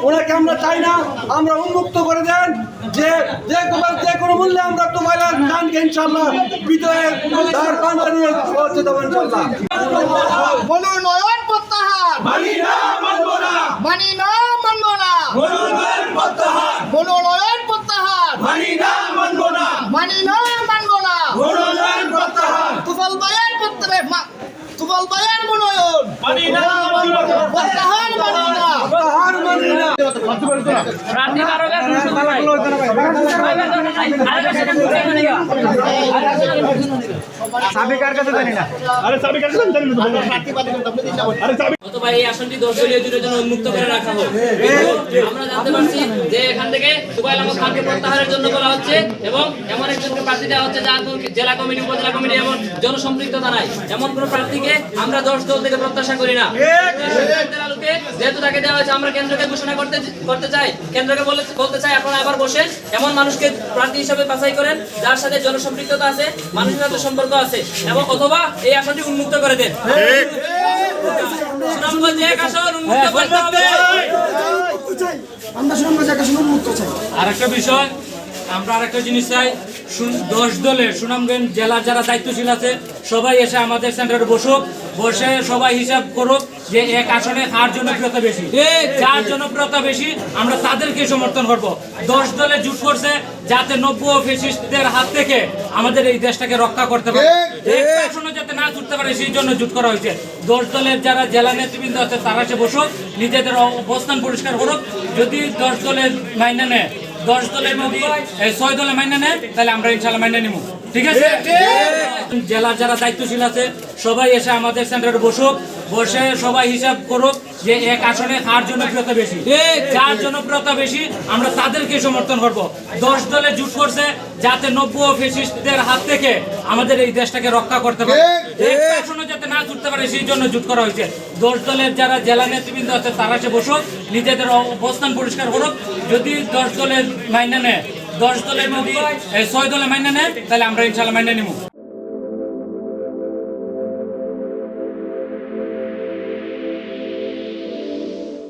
ওনাকে আমরা চাই না, আমরা উন্মুক্ত করে দেন। যে কোনো মূল্যে আমরা তোফায়েল খানকে ইনশাআল্লাহ বিজয়ের দ্বার প্রান্তে নিয়ে পৌঁছে দেবো ইনশাআল্লাহ। মনোনয়ন প্রত্যাহার, মানি না, মানব না, মানি না, মানব না, মনোনয়ন প্রত্যাহার, মনোনয়ন প্রত্যাহার, মানি না, মানব না, মানি না, মানব না, মনোনয়ন প্রত্যাহার, তোফায়েল ভাইয়ের প্রত্যাহার, তোফায়েল ভাইয়ের মনোনয়ন মানি না, মানব না, প্রত্যাহার মানি না। হার মানি না। অথবা এই আসনটি 10 দলীয় জুটের জন্য উন্মুক্ত করে রাখা হোক। আমরা জানতে পারছি যে এখান থেকে তোফায়েল আহমেদ খানকে প্রত্যাহারের জন্য বলা হচ্ছে এবং এমন একজনকে প্রার্থী দেওয়া হচ্ছে যার জেলা কমিটি, উপজেলা কমিটি এমন জনসম্পৃক্ততা নাই। এমন কোন প্রার্থীকে আমরা 10 দল থেকে প্রত্যাশা করি না। যেহেতু তাকে দেওয়া হয়েছে, আমরা কেন্দ্রকে ঘোষণা করতে চাই, কেন্দ্রকে বলতে চাই আপনারা আবার বসেন, এমন মানুষকে প্রার্থী হিসেবে বাছাই করেন যার সাথে জনসম্পৃক্ততা আছে, মানুষের সাথে সম্পর্ক আছে, এবং অথবা এই আসনটি উন্মুক্ত করে দেন। সুনামগঞ্জ এক আসন উন্মুক্ত করতে হবে। আরেকটা বিষয়, আমরা আরেকটা জিনিস চাই, 10 দলের সুনামগঞ্জ জেলার যারা দায়িত্বশীল আছে সবাই এসে আমাদের সেন্টারে বসে সবাই হিসাব করুক যে এক আসনে কার জনপ্রিয়তা বেশি, যার জনপ্রিয়তা বেশি আমরা তাদেরকে সমর্থন করব। 10 দলে জোট করছে যাতে 90 ফ্যাসিস্টদের হাত থেকে আমাদের এই দেশটাকে রক্ষা করতে পারে, একটা আসনে যাতে না জুটতে পারে সেই জন্য জোট করা হয়েছে। 10 দলের যারা জেলা নেতৃবৃন্দ আছে তারা এসে বসুক, নিজেদের অবস্থান পরিষ্কার করুক। যদি 10 দলের মাইনে নেয়, 10 দলের যদি 6 দলে মাইনে নেয়, তাহলে আমরা ইনশাআল্লাহ মাইনে নিব। ঠিক আছে? জেলার যারা দায়িত্বশীল আছে সবাই এসে আমাদের সেন্টারে বসে সবাই হিসাব করুক যে এক আসনে কার জনপ্রিয়তা বেশি, যার জনপ্রিয়তা বেশি আমরা তাদেরকে সমর্থন করব। 10 দলে জোট করছে যাতে 90 ফ্যাসিস্টদের হাত থেকে আমাদের এই দেশটাকে রক্ষা করতে পারে, একটা আসনে যাতে না জুটতে পারে সেই জন্য জোট করা হয়েছে। 10 দলের যারা জেলা নেতৃবৃন্দ আছে তারা এসে বসুক, নিজেদের অবস্থান পরিষ্কার করুক। যদি 10 দলের মাইনে নেয়, 10 দলের যদি 6 দলে মাইনে নেয়, তাহলে আমরা ইনশাআল্লাহ মাইনে নিব।